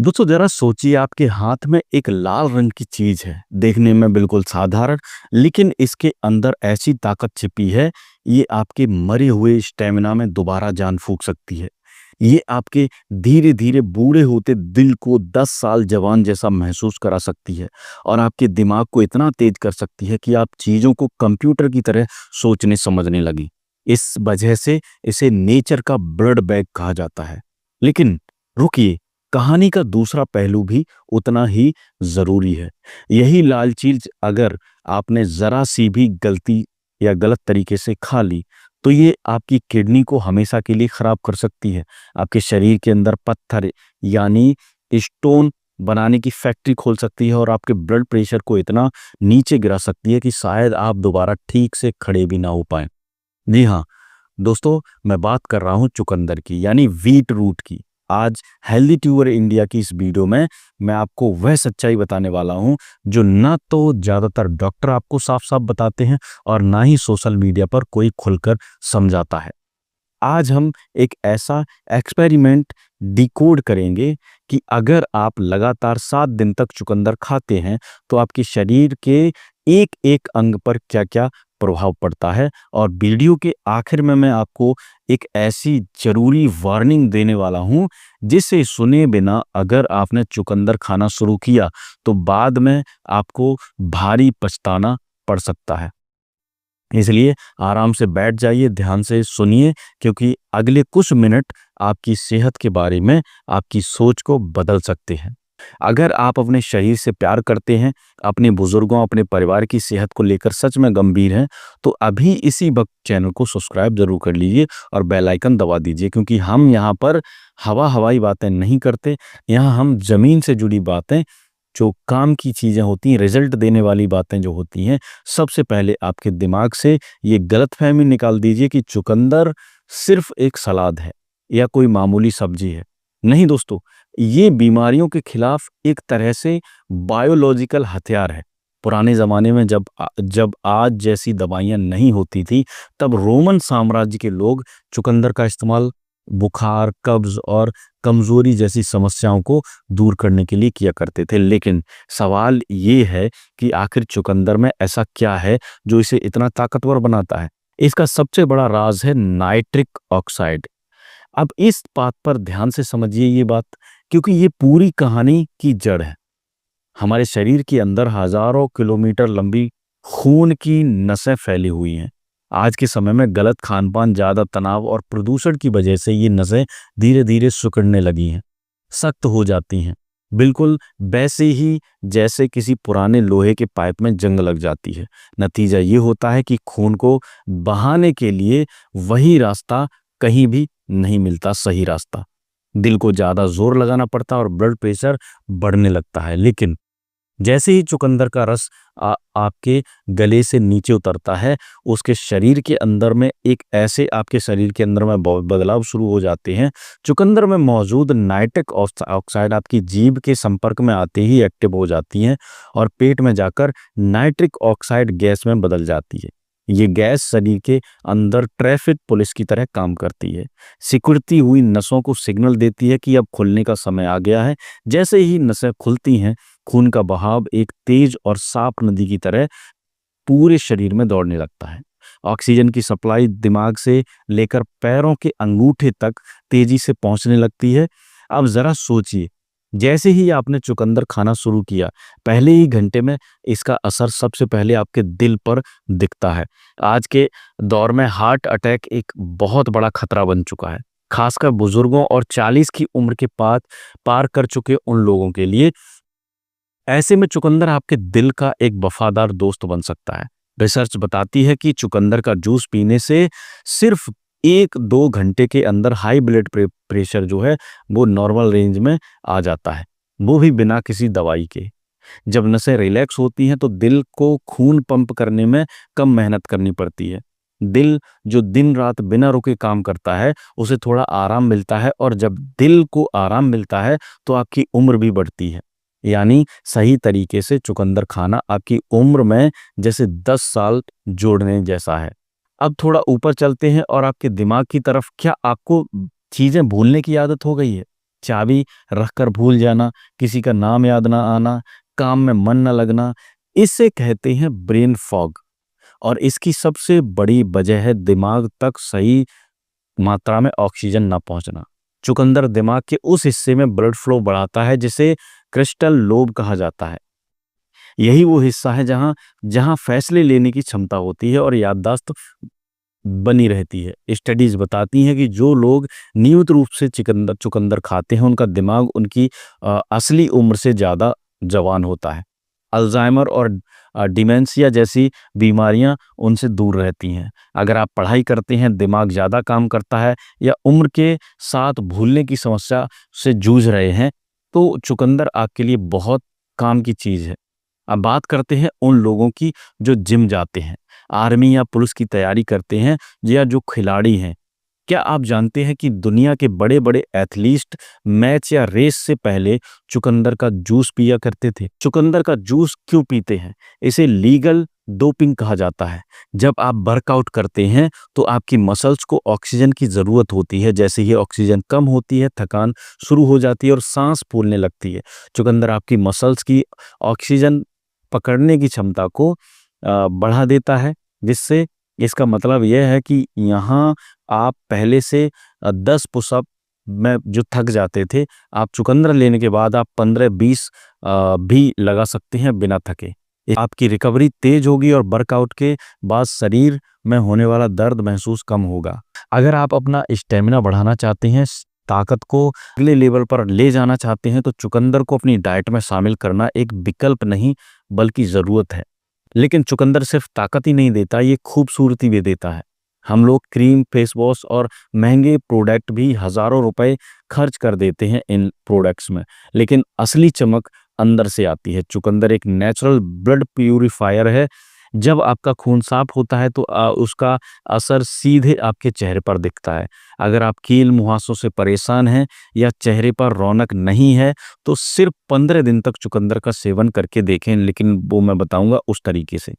दोस्तों जरा सोचिए आपके हाथ में एक लाल रंग की चीज है, देखने में बिल्कुल साधारण, लेकिन इसके अंदर ऐसी ताकत छिपी है, ये आपके मरे हुए स्टेमिना में दोबारा जान फूंक सकती है। ये आपके धीरे धीरे बूढ़े होते दिल को 10 साल जवान जैसा महसूस करा सकती है और आपके दिमाग को इतना तेज कर सकती है कि आप चीजों को कंप्यूटर की तरह सोचने समझने लगी। इस वजह से इसे नेचर का ब्लड बैग कहा जाता है। लेकिन रुकिए, कहानी का दूसरा पहलू भी उतना ही जरूरी है। यही लाल चीज अगर आपने जरा सी भी गलती या गलत तरीके से खा ली तो ये आपकी किडनी को हमेशा के लिए खराब कर सकती है। आपके शरीर के अंदर पत्थर यानी स्टोन बनाने की फैक्ट्री खोल सकती है और आपके ब्लड प्रेशर को इतना नीचे गिरा सकती है कि शायद आप दोबारा ठीक से खड़े भी ना हो पाए। जी हाँ दोस्तों, मैं बात कर रहा हूँ चुकंदर की यानी व्हीट रूट की। आज हेल्दी ट्यूबर इंडिया की इस वीडियो में मैं आपको वह सच्चाई बताने वाला हूँ जो ना तो ज्यादातर डॉक्टर आपको साफ साफ बताते हैं और ना ही सोशल मीडिया पर कोई खुलकर समझाता है। आज हम एक ऐसा एक्सपेरिमेंट डिकोड करेंगे कि अगर आप लगातार 7 दिन तक चुकंदर खाते हैं तो आपके शरीर के एक एक अंग पर क्या क्या प्रभाव पड़ता है। और वीडियो के आखिर में मैं आपको एक ऐसी जरूरी वार्निंग देने वाला हूं जिसे सुने बिना अगर आपने चुकंदर खाना शुरू किया तो बाद में आपको भारी पछताना पड़ सकता है। इसलिए आराम से बैठ जाइए, ध्यान से सुनिए, क्योंकि अगले कुछ मिनट आपकी सेहत के बारे में आपकी सोच को बदल सकते हैं। अगर आप अपने शरीर से प्यार करते हैं, अपने बुजुर्गों, अपने परिवार की सेहत को लेकर सच में गंभीर हैं, तो अभी इसी वक्त चैनल को सब्सक्राइब जरूर कर लीजिए और बेल आइकन दबा दीजिए, क्योंकि हम यहाँ पर हवाई बातें नहीं करते। यहाँ हम जमीन से जुड़ी बातें, जो काम की चीजें होती हैं, रिजल्ट देने वाली बातें जो होती हैं, सबसे पहले आपके दिमाग से ये गलतफहमी निकाल दीजिए कि चुकंदर सिर्फ एक सलाद है या कोई मामूली सब्जी है। नहीं दोस्तों, ये बीमारियों के खिलाफ एक तरह से बायोलॉजिकल हथियार है। पुराने जमाने में जब आज जैसी दवाइयां नहीं होती थी, तब रोमन साम्राज्य के लोग चुकंदर का इस्तेमाल बुखार, कब्ज और कमजोरी जैसी समस्याओं को दूर करने के लिए किया करते थे। लेकिन सवाल ये है कि आखिर चुकंदर में ऐसा क्या है जो इसे इतना ताकतवर बनाता है। इसका सबसे बड़ा राज है नाइट्रिक ऑक्साइड। अब इस बात पर ध्यान से समझिए ये बात, क्योंकि ये पूरी कहानी की जड़ है। हमारे शरीर के अंदर हजारों किलोमीटर लंबी खून की नसें फैली हुई हैं। आज के समय में गलत खानपान, ज्यादा तनाव और प्रदूषण की वजह से ये नसें धीरे धीरे सिकुड़ने लगी हैं, सख्त हो जाती हैं, बिल्कुल वैसे ही जैसे किसी पुराने लोहे के पाइप में जंग लग जाती है। नतीजा ये होता है कि खून को बहाने के लिए वही रास्ता कहीं भी नहीं मिलता, सही रास्ता। दिल को ज्यादा जोर लगाना पड़ता है और ब्लड प्रेशर बढ़ने लगता है। लेकिन जैसे ही चुकंदर का रस आपके गले से नीचे उतरता है, उसके शरीर के अंदर में एक ऐसे आपके शरीर के अंदर में बहुत बदलाव शुरू हो जाते हैं। चुकंदर में मौजूद नाइट्रिक ऑक्साइड आपकी जीभ के संपर्क में आते ही एक्टिव हो जाती हैं और पेट में जाकर नाइट्रिक ऑक्साइड गैस में बदल जाती है। ये गैस शरीर के अंदर ट्रैफिक पुलिस की तरह काम करती है, सिकुड़ती हुई नसों को सिग्नल देती है कि अब खुलने का समय आ गया है। जैसे ही नसें खुलती हैं, खून का बहाव एक तेज और साफ नदी की तरह पूरे शरीर में दौड़ने लगता है। ऑक्सीजन की सप्लाई दिमाग से लेकर पैरों के अंगूठे तक तेजी से पहुंचने लगती है। अब जरा सोचिए, जैसे ही आपने चुकंदर खाना शुरू किया, पहले ही घंटे में इसका असर सबसे पहले आपके दिल पर दिखता है। आज के दौर में हार्ट अटैक एक बहुत बड़ा खतरा बन चुका है, खासकर बुजुर्गों और 40 की उम्र के पार कर चुके उन लोगों के लिए। ऐसे में चुकंदर आपके दिल का एक वफादार दोस्त बन सकता है। रिसर्च बताती है कि चुकंदर का जूस पीने से सिर्फ 1-2 घंटे के अंदर हाई ब्लड प्रेशर जो है वो नॉर्मल रेंज में आ जाता है, वो भी बिना किसी दवाई के। जब नसें रिलैक्स होती हैं तो दिल को खून पंप करने में कम मेहनत करनी पड़ती है। दिल जो दिन रात बिना रुके काम करता है, उसे थोड़ा आराम मिलता है, और जब दिल को आराम मिलता है तो आपकी उम्र भी बढ़ती है। यानी सही तरीके से चुकंदर खाना आपकी उम्र में जैसे 10 साल जोड़ने जैसा है। अब थोड़ा ऊपर चलते हैं और आपके दिमाग की तरफ। क्या आपको चीजें भूलने की आदत हो गई है? चाबी रखकर भूल जाना, किसी का नाम याद ना आना, काम में मन ना लगना, इसे कहते हैं ब्रेन फॉग। और इसकी सबसे बड़ी वजह है दिमाग तक सही मात्रा में ऑक्सीजन ना पहुंचना। चुकंदर दिमाग के उस हिस्से में ब्लड फ्लो बढ़ाता है जिसे क्रिस्टल लोब कहा जाता है। यही वो हिस्सा है जहां जहां फैसले लेने की क्षमता होती है और याददाश्त बनी रहती है। स्टडीज बताती हैं कि जो लोग नियमित रूप से चुकंदर चुकंदर खाते हैं उनका दिमाग उनकी असली उम्र से ज़्यादा जवान होता है। अल्जाइमर और डिमेंशिया जैसी बीमारियां उनसे दूर रहती हैं। अगर आप पढ़ाई करते हैं, दिमाग ज़्यादा काम करता है या उम्र के साथ भूलने की समस्या से जूझ रहे हैं, तो चुकंदर आपके लिए बहुत काम की चीज़ है। अब बात करते हैं उन लोगों की जो जिम जाते हैं, आर्मी या पुलिस की तैयारी करते हैं या जो खिलाड़ी हैं। क्या आप जानते हैं कि दुनिया के बड़े-बड़े एथलीट मैच या रेस से पहले चुकंदर का जूस पिया करते थे? चुकंदर का जूस क्यों पीते हैं? इसे लीगल डोपिंग कहा जाता है। जब आप वर्कआउट करते हैं तो आपकी मसल्स को ऑक्सीजन की ज़रूरत होती है। जैसे ही ऑक्सीजन कम होती है, थकान शुरू हो जाती है और सांस फूलने लगती है। चुकंदर आपकी मसल्स की ऑक्सीजन पकड़ने की क्षमता को बढ़ा देता है, जिससे इसका मतलब यह है कि यहाँ आप पहले से 10 पुशअप में जो थक जाते थे, आप चुकंदर लेने के बाद आप 15-20 भी लगा सकते हैं बिना थके। आपकी रिकवरी तेज होगी और वर्कआउट के बाद शरीर में होने वाला दर्द महसूस कम होगा। अगर आप अपना स्टेमिना बढ़ाना चाहते हैं, ताकत को अगले लेवल पर ले जाना चाहते हैं, तो चुकंदर को अपनी डाइट में शामिल करना एक विकल्प नहीं बल्कि ज़रूरत है। लेकिन चुकंदर सिर्फ ताकत ही नहीं देता, ये खूबसूरती भी देता है। हम लोग क्रीम, फेस वॉश और महंगे प्रोडक्ट भी हज़ारों रुपए खर्च कर देते हैं इन प्रोडक्ट्स में, लेकिन असली चमक अंदर से आती है। चुकंदर एक नेचुरल ब्लड प्यूरिफायर है। जब आपका खून साफ होता है तो उसका असर सीधे आपके चेहरे पर दिखता है। अगर आप कील मुहासों से परेशान हैं या चेहरे पर रौनक नहीं है, तो सिर्फ 15 दिन तक चुकंदर का सेवन करके देखें, लेकिन वो मैं बताऊंगा उस तरीके से।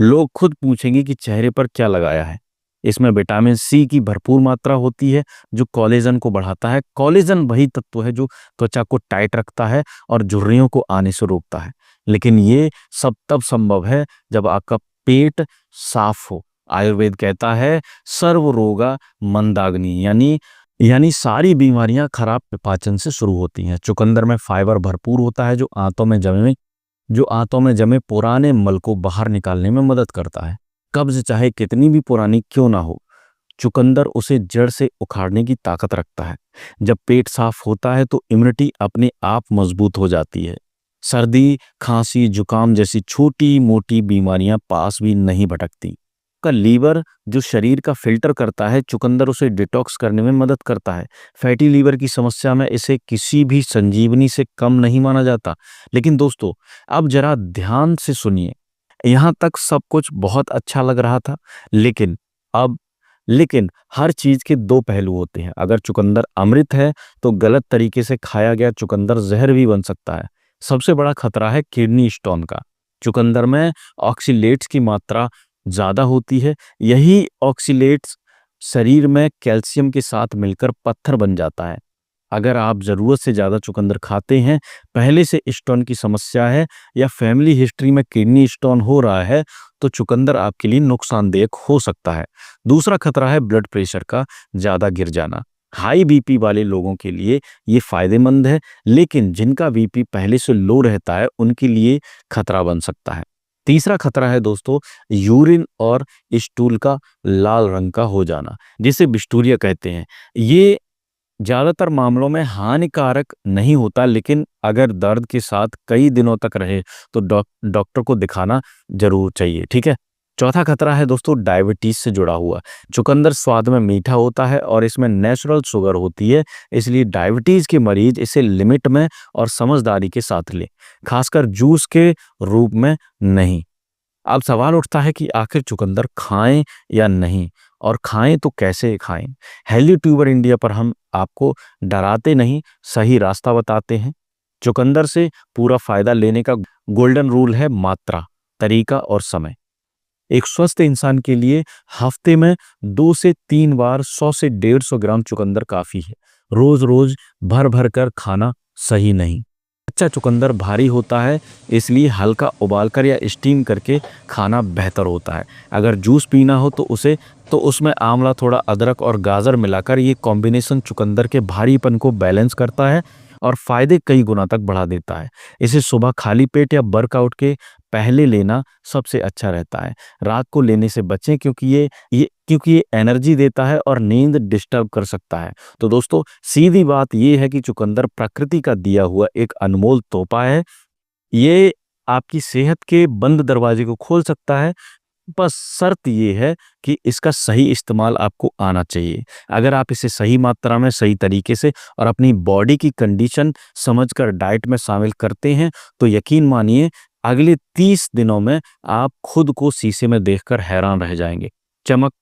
लोग खुद पूछेंगे कि चेहरे पर क्या लगाया है। इसमें विटामिन सी की भरपूर मात्रा होती है जो कोलेजन को बढ़ाता है। कोलेजन वही तत्व है जो त्वचा को टाइट रखता है और झुर्रियों को आने से रोकता है। लेकिन ये सब तब संभव है जब आपका पेट साफ हो। आयुर्वेद कहता है सर्व रोगा मंदाग्नि, यानी सारी बीमारियां खराब पाचन से शुरू होती हैं। चुकंदर में फाइबर भरपूर होता है जो आंतों में जमे पुराने मल को बाहर निकालने में मदद करता है। कब्ज चाहे कितनी भी पुरानी क्यों ना हो, चुकंदर उसे जड़ से उखाड़ने की ताकत रखता है। जब पेट साफ होता है तो इम्यूनिटी अपने आप मजबूत हो जाती है। सर्दी, खांसी, जुकाम जैसी छोटी मोटी बीमारियां पास भी नहीं भटकती। का लीवर जो शरीर का फिल्टर करता है, चुकंदर उसे डिटॉक्स करने में मदद करता है। फैटी लीवर की समस्या में इसे किसी भी संजीवनी से कम नहीं माना जाता। लेकिन दोस्तों, अब जरा ध्यान से सुनिए। यहाँ तक सब कुछ बहुत अच्छा लग रहा था, लेकिन अब लेकिन हर चीज के दो पहलू होते हैं। अगर चुकंदर अमृत है तो गलत तरीके से खाया गया चुकंदर जहर भी बन सकता है। सबसे बड़ा खतरा है किडनी स्टोन का। चुकंदर में ऑक्सीलेट्स की मात्रा ज्यादा होती है। यही ऑक्सीलेट्स शरीर में कैल्शियम के साथ मिलकर पत्थर बन जाता है। अगर आप ज़रूरत से ज़्यादा चुकंदर खाते हैं, पहले से स्टोन की समस्या है या फैमिली हिस्ट्री में किडनी स्टोन हो रहा है, तो चुकंदर आपके लिए नुकसानदेह हो सकता है। दूसरा खतरा है ब्लड प्रेशर का ज़्यादा गिर जाना। हाई बीपी वाले लोगों के लिए ये फायदेमंद है, लेकिन जिनका बीपी पहले से लो रहता है उनके लिए खतरा बन सकता है। तीसरा खतरा है दोस्तों, यूरिन और स्टूल का लाल रंग का हो जाना, जिसे बिस्टूरिया कहते हैं। ये ज़्यादातर मामलों में हानिकारक नहीं होता, लेकिन अगर दर्द के साथ कई दिनों तक रहे तो डॉक्टर को दिखाना जरूर चाहिए, ठीक है। चौथा खतरा है दोस्तों डायबिटीज से जुड़ा हुआ। चुकंदर स्वाद में मीठा होता है और इसमें नेचुरल शुगर होती है, इसलिए डायबिटीज के मरीज इसे लिमिट में और समझदारी के साथ लें, खासकर जूस के रूप में नहीं। अब सवाल उठता है कि आखिर चुकंदर खाएं या नहीं, और खाएं तो कैसे खाएं। हेल्दी ट्यूबर इंडिया पर हम आपको डराते नहीं, सही रास्ता बताते हैं। चुकंदर से पूरा फायदा लेने का गोल्डन रूल है मात्रा, तरीका और समय। एक स्वस्थ इंसान के लिए हफ्ते में 2 से 3 बार 100 से 150 ग्राम चुकंदर काफी है। रोज-रोज भर-भर कर खाना सही नहीं। कच्चा चुकंदर भारी होता है, इसलिए हल्का उबालकर या स्टीम करके खाना बेहतर होता है। अगर जूस पीना हो तो उसमें आंवला, थोड़ा अदरक और गाजर मिलाकर ये कॉम्बिनेशन चुकंदर के भारीपन को बैलेंस करता है और फ़ायदे कई गुना तक बढ़ा देता है। इसे सुबह खाली पेट या वर्कआउट के पहले लेना सबसे अच्छा रहता है। रात को लेने से बचें क्योंकि ये एनर्जी देता है और नींद डिस्टर्ब कर सकता है। तो दोस्तों, सीधी बात ये है कि चुकंदर प्रकृति का दिया हुआ एक अनमोल तोहफ़ा है। ये आपकी सेहत के बंद दरवाजे को खोल सकता है, बस शर्त ये है कि इसका सही इस्तेमाल आपको आना चाहिए। अगर आप इसे सही मात्रा में, सही तरीके से और अपनी बॉडी की कंडीशन समझकर डाइट में शामिल करते हैं, तो यकीन मानिए अगले 30 दिनों में आप खुद को शीशे में देखकर हैरान रह जाएँगे। चमक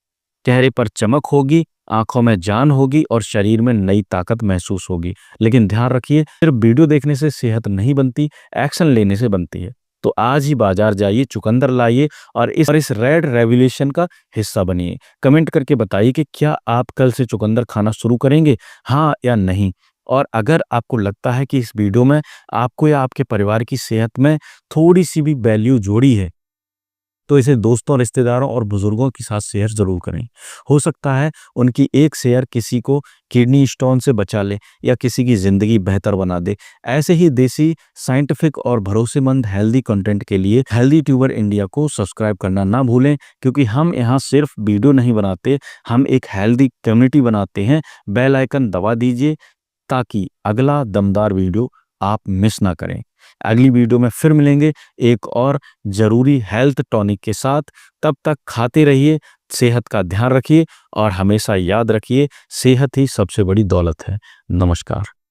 चेहरे पर चमक होगी, आँखों में जान होगी और शरीर में नई ताकत महसूस होगी। लेकिन ध्यान रखिए, सिर्फ वीडियो देखने से सेहत नहीं बनती, एक्शन लेने से बनती है। तो आज ही बाजार जाइए, चुकंदर लाइए और इस रेड रेवोल्यूशन का हिस्सा बनिए। कमेंट करके बताइए कि क्या आप कल से चुकंदर खाना शुरू करेंगे, हाँ या नहीं? और अगर आपको लगता है कि इस वीडियो में आपको या आपके परिवार की सेहत में थोड़ी-सी भी वैल्यू जोड़ी है, तो इसे दोस्तों, रिश्तेदारों और बुजुर्गों के साथ शेयर ज़रूर करें। हो सकता है उनकी एक शेयर किसी को किडनी स्टोन से बचा ले या किसी की ज़िंदगी बेहतर बना दे। ऐसे ही देसी, साइंटिफिक और भरोसेमंद हेल्दी कंटेंट के लिए हेल्दी ट्यूबर इंडिया को सब्सक्राइब करना ना भूलें, क्योंकि हम यहाँ सिर्फ वीडियो नहीं बनाते, हम एक हेल्दी कम्युनिटी बनाते हैं। बेल आइकन दबा दीजिए ताकि अगला दमदार वीडियो आप मिस ना करें। अगली वीडियो में फिर मिलेंगे एक और ज़रूरी हेल्थ टॉनिक के साथ। तब तक खाते रहिए, सेहत का ध्यान रखिए और हमेशा याद रखिए, सेहत ही सबसे बड़ी दौलत है। नमस्कार।